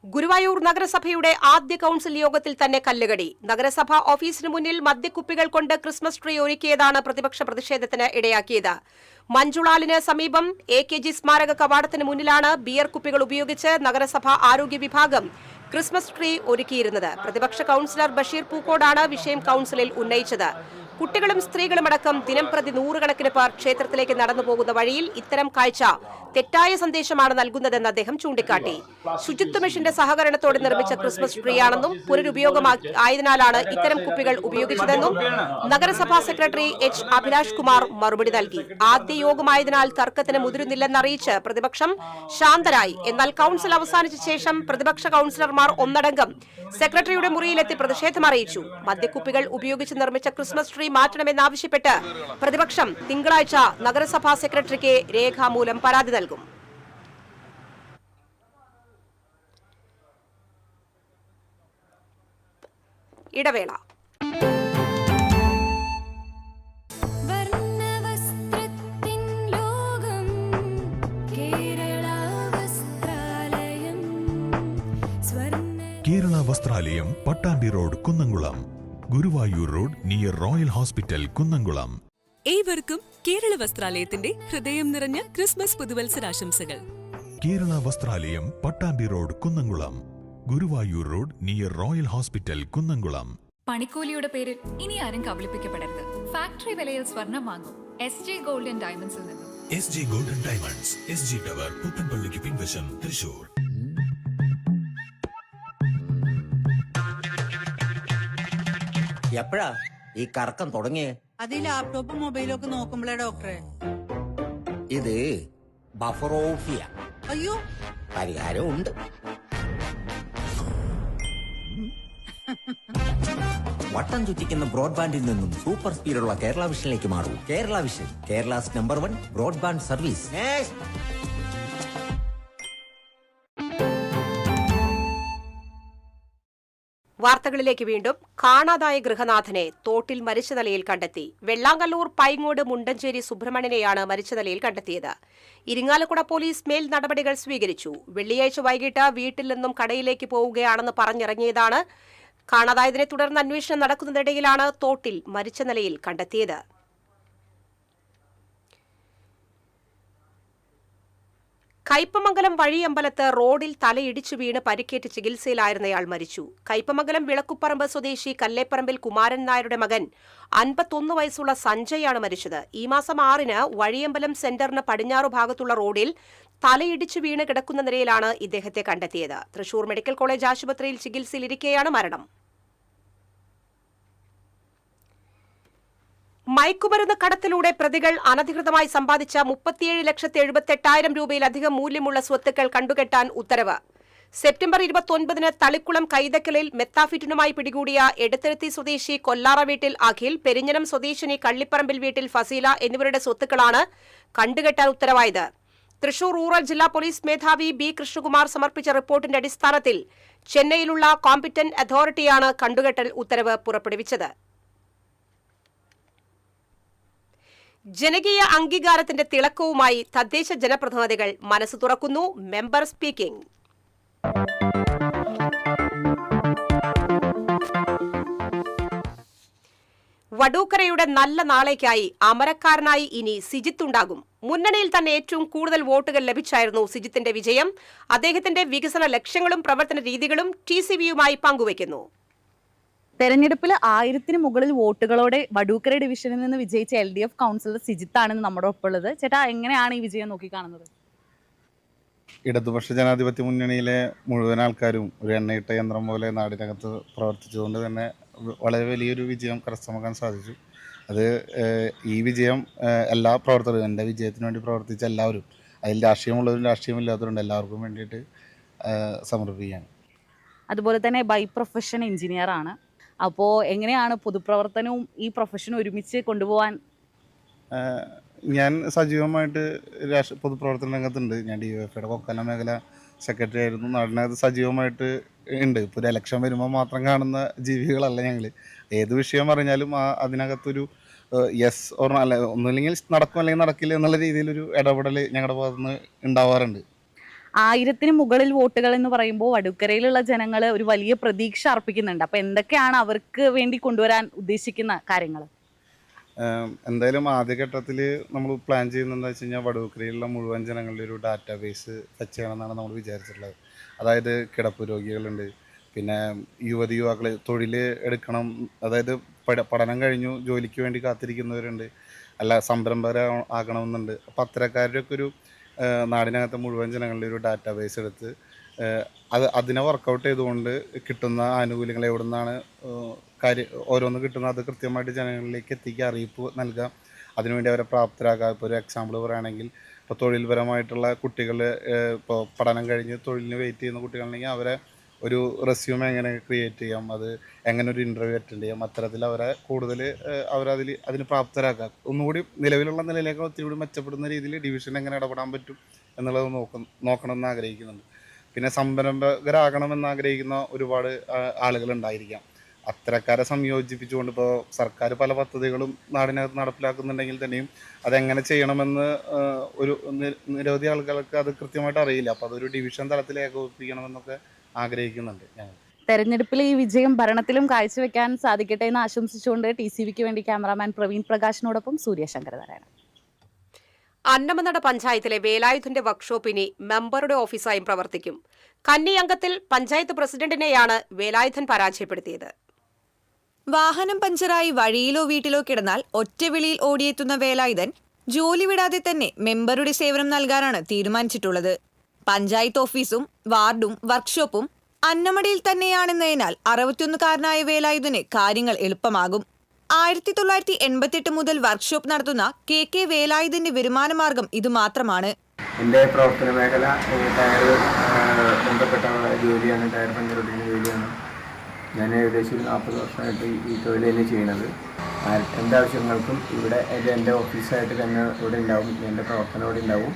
ഗുരുവായൂർ നഗരസഭയുടെ ആദ്യ കൌൺസിൽ യോഗത്തിൽ തന്നെ കല്ലുകടി. നഗരസഭാ ഓഫീസിന് മുന്നിൽ മദ്യക്കുപ്പികൾ കൊണ്ട് ക്രിസ്മസ് ട്രീ ഒരുക്കിയതാണ് പ്രതിപക്ഷ പ്രതിഷേധത്തിന് ഇടയാക്കിയത്. മഞ്ജുളാലിന് സമീപം AKG സ്മാരക കവാടത്തിന് മുന്നിലാണ് ബിയർ കുപ്പികൾ ഉപയോഗിച്ച് നഗരസഭാ ആരോഗ്യ വിഭാഗം ക്രിസ്മസ് ട്രീ ഒരുക്കിയിരുന്നത്. പ്രതിപക്ഷ കൌൺസിലർ ബഷീർ പൂക്കോടാണ് വിഷയം കൌൺസിലിൽ ഉന്നയിച്ചത്. കുട്ടികളും സ്ത്രീകളുമടക്കം ദിനംപ്രതി 100 കണക്കിന് പേർ ക്ഷേത്രത്തിലേക്ക് നടന്നുപോകുന്ന വഴിയിൽ ഇത്തരം കാഴ്ച തെറ്റായ സന്ദേശമാണ് നൽകുന്നതെന്ന് അദ്ദേഹം ചൂണ്ടിക്കാട്ടി. ശുചിത്വ മിഷന്റെ സഹകരണത്തോടെ നിർമ്മിച്ച ക്രിസ്മസ് ട്രീയാണെന്നും പുനരുപയോഗമായതിനാലാണ് ഇത്തരം കുപ്പികൾ ഉപയോഗിച്ചതെന്നും നഗരസഭാ സെക്രട്ടറി H അഭിലാഷ് കുമാർ മറുപടി നൽകി. ആദ്യ യോഗമായതിനാൽ തർക്കത്തിന് മുതിരുന്നില്ലെന്നറിയിച്ച് പ്രതിപക്ഷം ശാന്തരായി. എന്നാൽ കൌൺസിൽ അവസാനിച്ച ശേഷം പ്രതിപക്ഷ കൌൺസിലർമാർ ഒന്നടങ്കം സെക്രട്ടറിയുടെ മുറിയിലെത്തി പ്രതിഷേധം അറിയിച്ചു. മദ്യക്കുപ്പികൾ ഉപയോഗിച്ച് നിർമ്മിച്ച ക്രിസ്മസ് ട്രീ മാറ്റണമെന്നാവശ്യപ്പെട്ട് പ്രതിപക്ഷം തിങ്കളാഴ്ച നഗരസഭാ സെക്രട്ടറിക്ക് രേഖാമൂലം പരാതി നൽകും. ഇടവേള. വർണ്ണവസ്ത്രത്തിൻ ലോകം Keralam. Vasthralayam Pattambi road Kunnamkulam, Guruvayur road near royal hospital Kunnamkulam. ഏവർക്കും കേരള വസ്ത്രാലയത്തിന്റെ ഹൃദയം നിറഞ്ഞ ക്രിസ്മസ് പുതുവത്സരാശംസകൾ. Kerala Vasthralayam Pattambi road Kunnamkulam, Guruvayur road near royal hospital Kunnamkulam. പണിക്കൂലിയുടെ പേരിൽ ഇനി ആരും കബളിപ്പിക്കപ്പെടരുത്. ഫാക്ടറി വിലയിൽ സ്വർണം വാങ്ങും SJ ഗോൾഡ് ആൻഡ് ഡയമണ്ട്സിൽ നിന്നും. SG golden diamonds, SG tower, പുത്തൻപള്ളിക്ക് പിൻവശം, തൃശൂർ. എപ്പോഴാ ഈ കറക്കം തുടങ്ങിയേ? അത് ഈ ലാപ്ടോപ്പും മൊബൈലും ഒക്കെ നോക്കുമ്പോഴേ ഡോക്ടറെ. ഇത് ബഫറോഫിയ. അയ്യോ, പരിഹാരം ഉണ്ട്. വട്ടം ചുറ്റിക്കുന്ന ബ്രോഡ്ബാൻഡിൽ നിന്നും സൂപ്പർ സ്പീഡുള്ള കേരള വിഷനിലേക്ക് മാറൂ. Kerala vision, Kerala's number 1 broadband service. വാർത്തകളിലേക്ക് വീണ്ടും. കാണാതായ ഗൃഹനാഥനെ തോട്ടിൽ മരിച്ച നിലയിൽ കണ്ടെത്തി. വെള്ളാങ്കല്ലൂർ പൈങ്ങോട് മുണ്ടഞ്ചേരി സുബ്രഹ്മണ്യനെയാണ് മരിച്ച നിലയിൽ കണ്ടെത്തിയത്. ഇരിങ്ങാലക്കുട പോലീസ് മേൽ നടപടികൾ സ്വീകരിച്ചു. വെള്ളിയാഴ്ച വൈകിട്ട് വീട്ടിൽ നിന്നും കടയിലേക്ക് പോവുകയാണെന്ന് പറഞ്ഞിറങ്ങിയതാണ്. കാണാതായതിനെ തുടർന്ന് അന്വേഷണം നടക്കുന്നതിനിടയിലാണ് തോട്ടിൽ മരിച്ച നിലയിൽ കണ്ടെത്തിയത്. കയ്പമംഗലം വഴിയമ്പലത്ത് റോഡിൽ തലയിടിച്ചു വീണ് പരിക്കേറ്റ് ചികിത്സയിലായിരുന്നയാൾ മരിച്ചു. കയ്പമംഗലം വിളക്കുപ്പറമ്പ് സ്വദേശി കല്ലേപ്പറമ്പിൽ കുമാരൻ നായരുടെ മകൻ 51 വയസ്സുള്ള സഞ്ജയാണ് മരിച്ചത്. ഈ മാസം 6-ന് വഴിയമ്പലം സെന്ററിന് പടിഞ്ഞാറു ഭാഗത്തുള്ള റോഡിൽ തലയിടിച്ചു വീണ് കിടക്കുന്ന നിലയിലാണ് ഇദ്ദേഹത്തെ കണ്ടെത്തിയത്. തൃശൂർ മെഡിക്കൽ കോളേജ് ആശുപത്രിയിൽ ചികിത്സയിലിരിക്കെയാണ് മരണം. മയക്കുമരുന്ന് കടത്തിലൂടെ പ്രതികൾ അനധികൃതമായി സമ്പാദിച്ച 37,78,000 രൂപയിലധികം മൂല്യമുള്ള സ്വത്തുക്കൾ കണ്ടുകെട്ടാൻ ഉത്തരവ്. സെപ്റ്റംബർ 29-ന് തളിക്കുളം കൈതക്കലിൽ മെത്താഫിറ്റിനുമായി പിടികൂടിയ എടത്തിരുത്തി സ്വദേശി കൊല്ലാറ വീട്ടിൽ അഖിൽ, പെരിഞ്ഞനം സ്വദേശിനി കള്ളിപ്പറമ്പിൽ വീട്ടിൽ ഫസീല എന്നിവരുടെ സ്വത്തുക്കളാണ് കണ്ടുകെട്ടാൻ ഉത്തരവായത്. തൃശൂർ റൂറൽ ജില്ലാ പോലീസ് മേധാവി ബി കൃഷ്ണകുമാർ സമർപ്പിച്ച റിപ്പോർട്ടിന്റെ അടിസ്ഥാനത്തിൽ ചെന്നൈയിലുള്ള കോമ്പിറ്റന്റ് അതോറിറ്റിയാണ് കണ്ടുകെട്ടൽ ഉത്തരവ് പുറപ്പെടുവിച്ചത്. ജനകീയ അംഗീകാരത്തിന്റെ തിളക്കവുമായി തദ്ദേശ ജനപ്രതിനിധികൾ മനസ്സ് തുറക്കുന്നു. Member speaking. വടൂക്കരയുടെ നല്ല നാളേക്കായി അമരക്കാരനായി ഇനി സിജിത്ത് ഉണ്ടാകും. മുന്നണിയിൽ തന്നെ ഏറ്റവും കൂടുതൽ വോട്ടുകൾ ലഭിച്ചായിരുന്നു സിജിത്തിന്റെ വിജയം. അദ്ദേഹത്തിന്റെ വികസന ലക്ഷ്യങ്ങളും പ്രവർത്തന രീതികളും TCVയുമായി പങ്കുവയ്ക്കുന്നു. തെരഞ്ഞെടുപ്പിൽ 1000-ന് മുകളിൽ വോട്ടുകളോടെ വടൂക്കര ഡിവിഷനിൽ നിന്ന് വിജയിച്ച LDF കൗൺസിലർ സിജിത്താണെന്ന് നമ്മുടെ ഒപ്പമുള്ളത്. ചേട്ടാ, എങ്ങനെയാണ് ഈ വിജയം നോക്കിക്കാണുന്നത്? ഇടതുപക്ഷ ജനാധിപത്യ മുന്നണിയിലെ മുഴുവൻ ആൾക്കാരും ഒരു എണ്ണയിട്ട യന്ത്രം പോലെ നാടിനകത്ത് പ്രവർത്തിച്ചുകൊണ്ട് തന്നെ വളരെ വലിയൊരു വിജയം കരസ്ഥമാക്കാൻ സാധിച്ചു. അത് ഈ വിജയം എല്ലാ പ്രവർത്തകരും, എൻ്റെ വിജയത്തിന് വേണ്ടി പ്രവർത്തിച്ച എല്ലാവരും, അതിൽ രാഷ്ട്രീയമുള്ളവരും രാഷ്ട്രീയമില്ലാത്തവരുണ്ട്, എല്ലാവർക്കും വേണ്ടിയിട്ട് സമർപ്പിക്കുകയാണ്. അതുപോലെ തന്നെ ബൈ പ്രൊഫഷൻ എഞ്ചിനീയർ ആണ്. അപ്പോൾ എങ്ങനെയാണ് പൊതുപ്രവർത്തനവും ഈ പ്രൊഫഷനും ഒരുമിച്ച് കൊണ്ടുപോകാൻ? ഞാൻ സജീവമായിട്ട് പൊതുപ്രവർത്തന രംഗത്തുണ്ട്. ഞാൻ DYFIയുടെ കൊക്കല മേഖല സെക്രട്ടറി ആയിരുന്നു. നാടിനകത്ത് സജീവമായിട്ട് ഉണ്ട്. ഇപ്പോൾ ഒരു ഇലക്ഷൻ വരുമ്പോൾ മാത്രം കാണുന്ന ജീവികളല്ല ഞങ്ങൾ. ഏത് വിഷയം പറഞ്ഞാലും അതിനകത്തൊരു യെസ് ഓർ അല്ല, ഒന്നുമില്ലെങ്കിൽ നടക്കും അല്ലെങ്കിൽ നടക്കില്ല എന്നുള്ള രീതിയിലൊരു ഇടപെടൽ ഞങ്ങളുടെ ഭാഗത്തുനിന്ന് ഉണ്ടാവാറുണ്ട്. 1000-ന് മുകളിൽ വോട്ടുകൾ എന്ന് പറയുമ്പോൾ വടൂക്കരയിലുള്ള ജനങ്ങൾ ഒരു വലിയ പ്രതീക്ഷ അർപ്പിക്കുന്നുണ്ട്. അപ്പോൾ എന്തൊക്കെയാണ് അവർക്ക് വേണ്ടി കൊണ്ടുവരാൻ ഉദ്ദേശിക്കുന്ന കാര്യങ്ങൾ? എന്തായാലും ആദ്യഘട്ടത്തിൽ നമ്മൾ പ്ലാൻ ചെയ്യുന്നതെന്ന് വെച്ച് കഴിഞ്ഞാൽ വടൂക്കരയിലുള്ള മുഴുവൻ ജനങ്ങളുടെ ഒരു ഡാറ്റാബേസ് ടച്ച് ചെയ്യണമെന്നാണ് നമ്മൾ വിചാരിച്ചിട്ടുള്ളത്. അതായത് കിടപ്പ് രോഗികളുണ്ട്, പിന്നെ യുവാക്കൾ തൊഴിൽ എടുക്കണം, അതായത് പഠനം കഴിഞ്ഞു ജോലിക്ക് വേണ്ടി കാത്തിരിക്കുന്നവരുണ്ട്, അല്ല സംരംഭകരാകണമെന്നുണ്ട്. അപ്പോൾ അത്തരക്കാരുടെയൊക്കെ ഒരു നാടിനകത്തെ മുഴുവൻ ജനങ്ങളുടെ ഒരു ഡാറ്റാബേസ് എടുത്ത് അതിനെ വർക്കൗട്ട് ചെയ്തുകൊണ്ട് കിട്ടുന്ന ആനുകൂല്യങ്ങൾ എവിടെ നിന്നാണ് ഓരോന്ന് കിട്ടുന്നത് അത് കൃത്യമായിട്ട് ജനങ്ങളിലേക്ക് എത്തിക്കുക, അറിയിപ്പ് നൽകുക, അതിനുവേണ്ടി അവരെ പ്രാപ്തരാക്കുക. ഇപ്പോൾ ഒരു എക്സാമ്പിൾ പറയുകയാണെങ്കിൽ, ഇപ്പോൾ തൊഴിൽപരമായിട്ടുള്ള കുട്ടികൾ, ഇപ്പോൾ പഠനം കഴിഞ്ഞ് തൊഴിലിന് വെയിറ്റ് ചെയ്യുന്ന കുട്ടികളുണ്ടെങ്കിൽ അവരെ ഒരു റെസ്യൂമെ എങ്ങനെ ക്രിയേറ്റ് ചെയ്യാം, അത് എങ്ങനെ ഒരു ഇൻ്റർവ്യൂ അറ്റൻഡ് ചെയ്യാം, അത്തരത്തിൽ അവരെ കൂടുതൽ അതിന് പ്രാപ്തരാക്കുക. ഒന്നുകൂടി നിലവിലുള്ള നിലയിലേക്ക് ഒത്തിരി കൂടി മെച്ചപ്പെടുന്ന രീതിയിൽ ഡിവിഷൻ എങ്ങനെ ഇടപെടാൻ പറ്റും എന്നുള്ളത് നോക്കണമെന്ന് ആഗ്രഹിക്കുന്നുണ്ട്. പിന്നെ സംരംഭകരാകണമെന്ന് ആഗ്രഹിക്കുന്ന ഒരുപാട് ആളുകളുണ്ടായിരിക്കാം. അത്തരക്കാരെ സംയോജിപ്പിച്ചുകൊണ്ട് ഇപ്പോൾ സർക്കാർ പല പദ്ധതികളും നാടിനകത്ത് നടപ്പിലാക്കുന്നുണ്ടെങ്കിൽ തന്നെയും അതെങ്ങനെ ചെയ്യണമെന്ന് ഒരു നിരവധി ആളുകൾക്ക് അത് കൃത്യമായിട്ട് അറിയില്ല. അപ്പോൾ അതൊരു ഡിവിഷൻ തലത്തിൽ ഏകോപിപ്പിക്കണമെന്നൊക്കെ ആഗ്രഹിക്കുന്നുണ്ട് ഞങ്ങൾ. തെരഞ്ഞെടുപ്പിൽ ഈ വിജയം ഭരണത്തിലും കാഴ്ചവെക്കാൻ സാധിക്കട്ടെ എന്ന് ആശംസിച്ചുകൊണ്ട് TCVക്ക് വേണ്ടി ക്യാമറാമാൻ പ്രവീൺ പ്രകാശിനോടൊപ്പം സൂര്യശങ്കരനാരായണൻ. അന്നമനട പഞ്ചായത്തിലെ വേലായുധന്റെ വർക്ക്ഷോപ്പിനി മെമ്പറുടെ ഓഫീസായും പ്രവർത്തിക്കും. കന്നി അംഗത്തിൽ പഞ്ചായത്ത് പ്രസിഡന്റിനെയാണ് വേലായുധൻ പരാജയപ്പെടുത്തിയത്. വാഹനം പഞ്ചറായി വഴിയിലോ വീട്ടിലോ കിടന്നാൽ ഒറ്റവിളിയിൽ ഓടിയെത്തുന്ന വേലായുധൻ ജോലി വിടാതെ തന്നെ മെമ്പറുടെ സേവനം നൽകാനാണ് തീരുമാനിച്ചിട്ടുള്ളത്. പഞ്ചായത്ത് ഓഫീസും വാർഡും വർക്ക്ഷോപ്പും അന്നമടയിൽ തന്നെയാണെന്നതിനാൽ 61കാരനായ വേലായുധന് കാര്യങ്ങൾ എളുപ്പമാകും. 1988 മുതൽ വർക്ക്ഷോപ്പ് നടത്തുന്ന KK വേലായുധന്റെ വരുമാനമാർഗം ഇതുമാത്രമാണ്. എൻ്റെ പ്രവർത്തന മേഖല ടയർ ബന്ധപ്പെട്ട ജോലിയാണ്, ടയർ പഞ്ചറൊട്ടിൻ്റെ ജോലിയാണ്. ഞാൻ ഏകദേശം 40 വർഷമായിട്ട് ഈ തൊഴിൽ തന്നെ ചെയ്യുന്നത്. എൻ്റെ ആവശ്യങ്ങൾക്കും ഇവിടെ എൻ്റെ ഓഫീസായിട്ട് തന്നെ ഇവിടെ ഉണ്ടാവും, എൻ്റെ പ്രവർത്തനം ഇവിടെ ഉണ്ടാവും.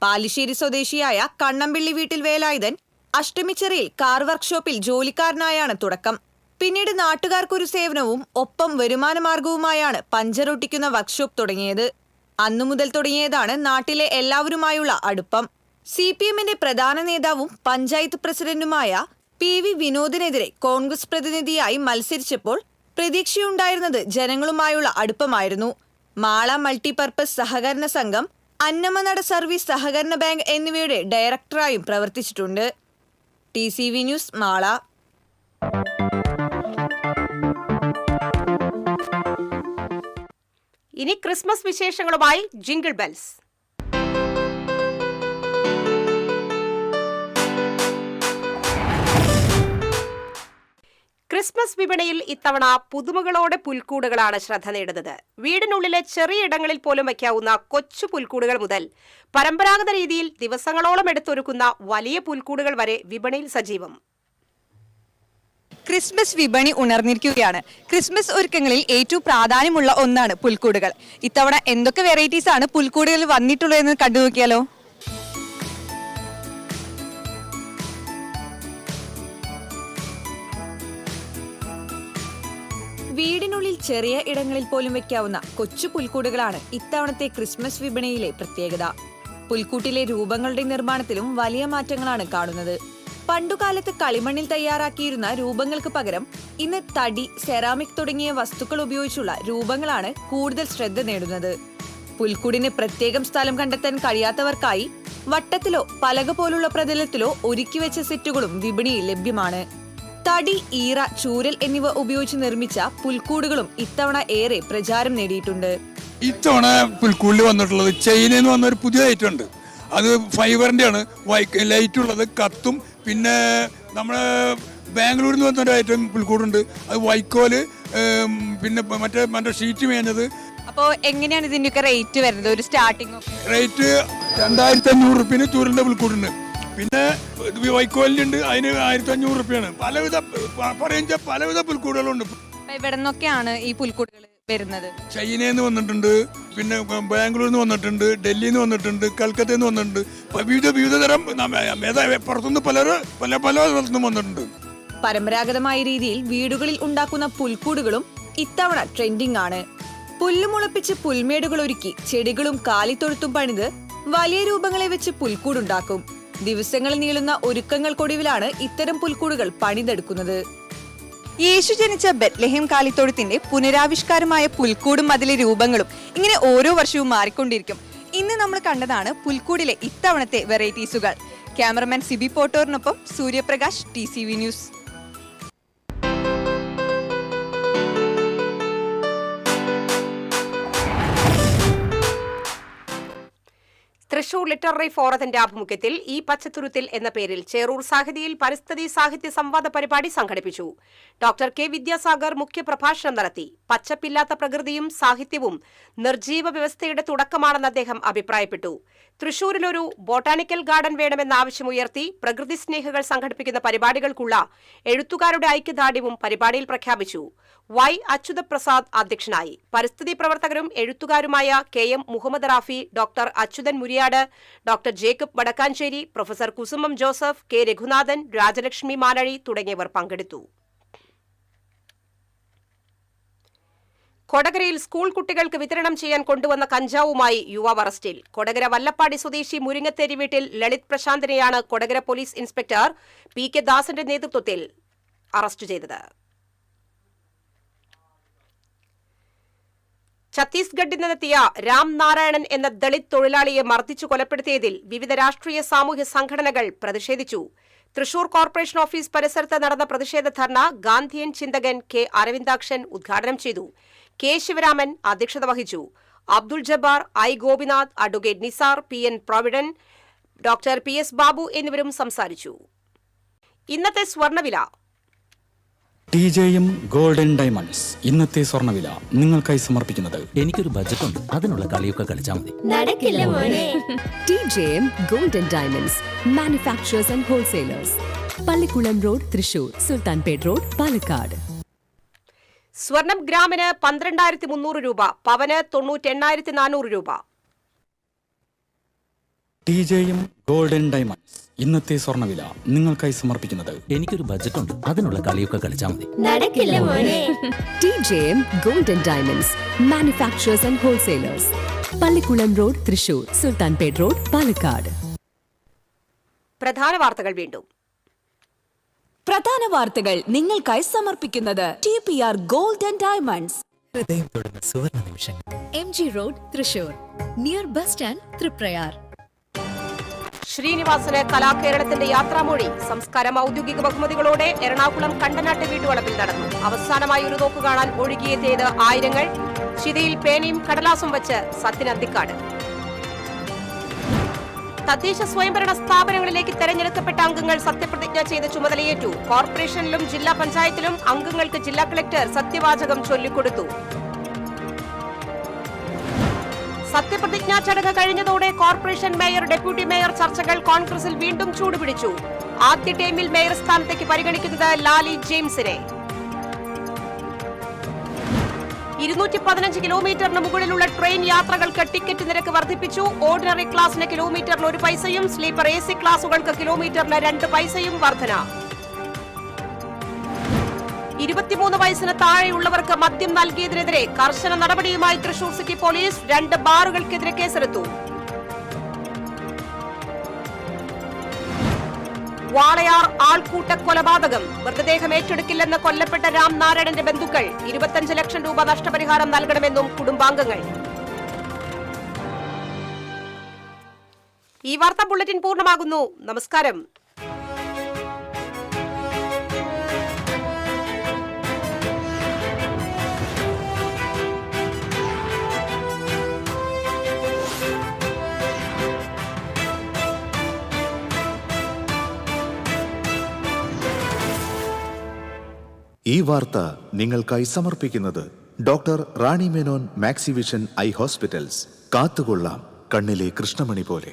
പാലിശ്ശേരി സ്വദേശിയായ കണ്ണമ്പിള്ളി വീട്ടിൽ വേലായുധൻ അഷ്ടമിച്ചിറയിൽ കാർ വർക്ക്ഷോപ്പിൽ ജോലിക്കാരനായാണ് തുടക്കം. പിന്നീട് നാട്ടുകാർക്കൊരു സേവനവും ഒപ്പം വരുമാനമാർഗവുമായാണ് പഞ്ചറൊട്ടിക്കുന്ന വർക്ക്ഷോപ്പ് തുടങ്ങിയത്. അന്നു മുതൽ തുടങ്ങിയതാണ് നാട്ടിലെ എല്ലാവരുമായുള്ള അടുപ്പം. CPMന്റെ പ്രധാന നേതാവും പഞ്ചായത്ത് പ്രസിഡന്റുമായ PV വിനോദിനെതിരെ കോൺഗ്രസ് പ്രതിനിധിയായി മത്സരിച്ചപ്പോൾ പ്രതീക്ഷയുണ്ടായിരുന്നത് ജനങ്ങളുമായുള്ള അടുപ്പമായിരുന്നു. മാള മൾട്ടിപർപ്പസ് സഹകരണ സംഘം, അന്നമനട സർവീസ് സഹകരണ ബാങ്ക് എന്നിവയുടെ ഡയറക്ടറായും പ്രവർത്തിച്ചിട്ടുണ്ട്. TCV news Mala. ഇനി ക്രിസ്മസ് വിശേഷങ്ങളുമായി ജിംഗിൾ ബെൽസ്. ക്രിസ്മസ് വിപണിയിൽ ഇത്തവണ പുതുമകളോടെ പുൽക്കൂടുകളാണ് ശ്രദ്ധ നേടുന്നത്. വീടിനുള്ളിലെ ചെറിയ ഇടങ്ങളിൽ പോലും വയ്ക്കാവുന്ന കൊച്ചു പുൽക്കൂടുകൾ മുതൽ പരമ്പരാഗത രീതിയിൽ ദിവസങ്ങളോളം എടുത്തൊരുക്കുന്ന വലിയ പുൽക്കൂടുകൾ വരെ വിപണിയിൽ സജീവം. ക്രിസ്മസ് വിപണി ഉണർന്നിരിക്കുകയാണ്. ക്രിസ്മസ് ഒരുക്കങ്ങളിൽ ഏറ്റവും പ്രാധാന്യമുള്ള ഒന്നാണ് പുൽക്കൂടുകൾ. ഇത്തവണ എന്തൊക്കെ വെറൈറ്റീസ് ആണ് പുൽക്കൂടുകളിൽ വന്നിട്ടുള്ളതെന്ന് കണ്ടു നോക്കിയാലോ. വീടിനുള്ളിൽ ചെറിയ ഇടങ്ങളിൽ പോലും വെക്കാവുന്ന കൊച്ചു പുൽക്കൂടുകളാണ് ഇത്തവണത്തെ ക്രിസ്മസ് വിപണിയിലെ പ്രത്യേകത. പുൽക്കൂട്ടിലെ രൂപങ്ങളുടെ നിർമ്മാണത്തിലും വലിയ മാറ്റങ്ങളാണ് കാണുന്നത്. പണ്ടുകാലത്ത് കളിമണ്ണിൽ തയ്യാറാക്കിയിരുന്ന രൂപങ്ങൾക്ക് പകരം ഇന്ന് തടി, സെറാമിക് തുടങ്ങിയ വസ്തുക്കൾ ഉപയോഗിച്ചുള്ള രൂപങ്ങളാണ് കൂടുതൽ ശ്രദ്ധ നേടുന്നത്. പുൽക്കൂടിന് പ്രത്യേകം സ്ഥലം കണ്ടെത്താൻ കഴിയാത്തവർക്കായി വട്ടത്തിലോ പലക പോലുള്ള പ്രതലത്തിലോ ഒരുക്കിവെച്ച സെറ്റുകളും വിപണിയിൽ ലഭ്യമാണ്. തടി, ഈറ, ചൂരൽ എന്നിവ ഉപയോഗിച്ച് നിർമ്മിച്ച പുൽക്കൂടുകളും ഇത്തവണ ഏറെ പ്രചാരം നേടിയിട്ടുണ്ട്. ഇത്തവണ പുൽക്കൂടിൽ വന്നിട്ടുള്ളത് ചൈനയിൽ നിന്ന് വന്ന ഒരു പുതിയ ഐറ്റം ഉണ്ട്. അത് ഫൈബറിന്റെ ആണ്, ലൈറ്റ് ഉള്ളത്, കത്തും. പിന്നെ നമ്മുടെ ബാംഗ്ലൂരിൽ നിന്ന് വന്നൊരു ഐറ്റം പുൽക്കൂടുണ്ട്, അത് വൈക്കോല്, പിന്നെ മറ്റേ ഷീറ്റ് മേഞ്ഞത്. അപ്പോൾ എങ്ങനെയാണ് ഇതിന്റെയൊക്കെ റേറ്റ് വരുന്നത്? ഒരു സ്റ്റാർട്ടിംഗ് റേറ്റ് 2500 റുപ്യന് ചൂരലിന്റെ പുൽക്കൂടുണ്ട്. പിന്നെ വൈക്കോലിനുണ്ട്, അതിന് 1500 റുപ്യാണ്. പലവിധ പുൽക്കൂടുകളുണ്ട്. ഇവിടെ നിന്നൊക്കെയാണ് ഈ പുൽക്കൂടുകൾ വരുന്നത്? ചൈനയിൽ നിന്ന് വന്നിട്ടുണ്ട്, പിന്നെ ബാംഗ്ലൂരിൽ നിന്ന് വന്നിട്ടുണ്ട്, ഡൽഹിയിൽ നിന്ന് വന്നിട്ടുണ്ട്, കൽക്കത്തയിൽ നിന്ന് വന്നിട്ടുണ്ട്. വിവിധ തരം പുറത്തുനിന്ന് പല സ്ഥലത്തുനിന്നും വന്നിട്ടുണ്ട്. പരമ്പരാഗതമായ രീതിയിൽ വീടുകളിൽ ഉണ്ടാക്കുന്ന പുൽക്കൂടുകളും ഇത്തവണ ട്രെൻഡിംഗ് ആണ്. പുല്ലുമുളപ്പിച്ച് പുൽമേടുകൾ ഒരുക്കി ചെടികളും കാലിത്തൊഴുത്തും പണിത് വലിയ രൂപങ്ങളെ വെച്ച് പുൽക്കൂടുണ്ടാക്കും. ദിവസങ്ങൾ നീളുന്ന ഒരുക്കങ്ങൾക്കൊടുവിലാണ് ഇത്തരം പുൽക്കൂടുകൾ പണിതെടുക്കുന്നത്. യേശു ജനിച്ച ബെത്ലഹേം കാലിത്തൊഴുത്തിന്റെ പുനരാവിഷ്കാരമായ പുൽക്കൂടും അതിലെ രൂപങ്ങളും ഇങ്ങനെ ഓരോ വർഷവും മാറിക്കൊണ്ടിരിക്കും. ഇന്ന് നമ്മൾ കണ്ടതാണ് പുൽക്കൂടിലെ ഇത്തവണത്തെ വെറൈറ്റീസുകൾ. ക്യാമറമാൻ സിബി പോട്ടോറിനൊപ്പം Suryaprakash, TCV news. Thrissur literary ഫോറത്തിന്റെ ആഭിമുഖ്യത്തിൽ ഈ പച്ചത്തുരുത്തിൽ എന്ന പേരിൽ ചേറൂർ സാഹിതിയിൽ പരിസ്ഥിതി സാഹിത്യ സംവാദ പരിപാടി സംഘടിപ്പിച്ചു. ഡോക്ടർ K വിദ്യാസാഗർ മുഖ്യപ്രഭാഷണം നടത്തി. പച്ചപ്പില്ലാത്ത പ്രകൃതിയും സാഹിത്യവും നിർജീവ വ്യവസ്ഥയുടെ തുടക്കമാണെന്ന് അദ്ദേഹം അഭിപ്രായപ്പെട്ടു. തൃശൂരിലൊരു ബോട്ടാണിക്കൽ ഗാർഡൻ വേണമെന്ന ആവശ്യമുയർത്തി പ്രകൃതി സ്നേഹികൾ സംഘടിപ്പിക്കുന്ന പരിപാടികൾക്കുള്ള എഴുത്തുകാരുടെ ഐക്യദാർഢ്യവും പരിപാടിയിൽ പ്രഖ്യാപിച്ചു. Y അച്യുതപ്രസാദ് അധ്യക്ഷനായി. പരിസ്ഥിതി പ്രവർത്തകരും എഴുത്തുകാരുമായ KM Muhammad Rafi, doctor Achuthan Muriyad, doctor Jacob Vadakkanchery, professor Kusumam Joseph, K Raghunathan, Rajalakshmi Manazhi തുടങ്ങിയവർ പങ്കെടുത്തു. കൊടകരയിൽ സ്കൂൾ കുട്ടികൾക്ക് വിതരണം ചെയ്യാൻ കൊണ്ടുവന്ന കഞ്ചാവുമായി യുവാവ് അറസ്റ്റിൽ. കൊടകര വല്ലപ്പാടി സ്വദേശി മുരിങ്ങത്തേരി വീട്ടിൽ ലളിത് പ്രശാന്തിനെയാണ് കൊടകര പോലീസ് ഇൻസ്പെക്ടർ PK ദാസന്റെ നേതൃത്വത്തിൽ അറസ്റ്റ് ചെയ്തത്. ഛത്തീസ്ഗഡിൽ നിന്നെത്തിയ രാം നാരായണൻ എന്ന ദളിത് തൊഴിലാളിയെ മർദ്ദിച്ചു കൊലപ്പെടുത്തിയതിൽ വിവിധ രാഷ്ട്രീയ സാമൂഹ്യ സംഘടനകൾ പ്രതിഷേധിച്ചു. തൃശൂർ കോർപ്പറേഷൻ ഓഫീസ് പരിസരത്ത് നടന്ന പ്രതിഷേധ ധർണ ഗാന്ധിയൻ ചിന്തകൻ കെ അരവിന്ദാക്ഷൻ ഉദ്ഘാടനം ചെയ്തു. കെ ശിവരാമൻ അധ്യക്ഷത വഹിച്ചു. Abdul Jabbar, I Gopinath, advocate Nisar, P N provident, doctor P S Babu എന്നിവരും സംസാരിച്ചു. ഇന്നത്തെ സ്വർണ്ണവില. TJM ഗോൾഡൻ ഡയമണ്ട്സ് ഇന്നത്തെ സ്വർണ്ണവില നിങ്ങൾക്കായി സമർപ്പിക്കുന്നത് എനിക്കൊരു ബജറ്റുണ്ട്, അതിനുള്ള കളിയൊക്കെ കളിച്ചാൽ മതി. നടക്കില്ല മോനെ. TJM golden diamonds manufacturers and wholesalers, Pallikulam road, Thrissur, Sultanpet road, Palakkad. സ്വർണം ഗ്രാമിന് 12,300 രൂപ, പവന് 98,400 രൂപ. TJM ഗോൾഡൻ ഡയമണ്ട്സ് ഇന്നത്തെ സ്വർണ്ണവില നിങ്ങൾക്കായി സമർപ്പിക്കുന്നത് എനിക്കൊരു ബജറ്റുണ്ട്, അതിനുള്ള കളിയൊക്കെ കളിച്ചാൽ മതി. നടക്കില്ല മോനെ. TJM golden diamonds manufacturers and wholesalers, Pallikulam road, Thrissur, Sultanpet road, Palakkad. പ്രധാന വാർത്തകൾ വീണ്ടും. പ്രധാന വാർത്തകൾ നിങ്ങൾക്കായി സമർപ്പിക്കുന്നത് TPR ഗോൾഡൻ ഡയമണ്ട്സ്. ഹൃദയം തൊടുന്ന സുവർണ നിമിഷങ്ങൾ. MG road, Thrissur, near bus stand, Triprayar. ശ്രീനിവാസന് കലാകേരളത്തിന്റെ യാത്രാമൊഴി. സംസ്കാരം ഔദ്യോഗിക ബഹുമതികളോടെ എറണാകുളം കണ്ടനാട്ട് വീട്ടുവളപ്പിൽ നടന്നു. അവസാനമായി ഒരു നോക്ക് കാണാൻ ഒഴുകിയെത്തിയത് ആയിരങ്ങൾ. ചിതയിൽ പേനയും കടലാസും വച്ച് സത്യൻ അന്തിക്കാട്. തദ്ദേശ സ്വയംഭരണ സ്ഥാപനങ്ങളിലേക്ക് തെരഞ്ഞെടുക്കപ്പെട്ട അംഗങ്ങൾ സത്യപ്രതിജ്ഞ ചെയ്ത് ചുമതലയേറ്റു. കോർപ്പറേഷനിലും ജില്ലാ പഞ്ചായത്തിലും അംഗങ്ങൾക്ക് ജില്ലാ കളക്ടർ സത്യവാചകം ചൊല്ലിക്കൊടുത്തു. സത്യപ്രതിജ്ഞാ ചടങ്ങ് കഴിഞ്ഞതോടെ കോർപ്പറേഷൻ മേയർ, ഡെപ്യൂട്ടി മേയർ ചർച്ചകൾ കോൺഗ്രസിൽ വീണ്ടും ചൂടുപിടിച്ചു. ആദ്യ ടൈമിൽ മേയർ സ്ഥാനത്തേക്ക് പരിഗണിക്കുന്നത് ലാലി ജെയിംസിനെ. 215 കിലോമീറ്ററിന് മുകളിലുള്ള ട്രെയിൻ യാത്രകൾക്ക് ടിക്കറ്റ് നിരക്ക് വർദ്ധിപ്പിച്ചു. ഓർഡിനറി ക്ലാസിന് കിലോമീറ്ററിന് 1 പൈസയും സ്ലീപ്പർ AC ക്ലാസുകൾക്ക് കിലോമീറ്ററിന് 2 പൈസയും വർധന. 23 വയസ്സിന് താഴെയുള്ളവർക്ക് മദ്യം നൽകിയതിനെതിരെ കർശന നടപടിയുമായി തൃശൂർ സിറ്റി പോലീസ്. 2 ബാറുകൾക്കെതിരെ കേസെടുത്തു. വാളയാർ ആൾക്കൂട്ട കൊലപാതകം. മൃതദേഹം ഏറ്റെടുക്കില്ലെന്ന് കൊല്ലപ്പെട്ട രാം നാരായണന്റെ ബന്ധുക്കൾ. 25 ലക്ഷം രൂപ നഷ്ടപരിഹാരം നൽകണമെന്നും കുടുംബാംഗങ്ങൾ. ഈ വാർത്താ ബുള്ളറ്റിൻ പൂർണ്ണമാകുന്നു. നമസ്കാരം. ഈ വാർത്ത നിങ്ങൾക്കായി സമർപ്പിക്കുന്നത് doctor Rani Menon Maxivision I hospitals. കാത്തുകൊള്ളാം കണ്ണിലെ കൃഷ്ണമണി പോലെ.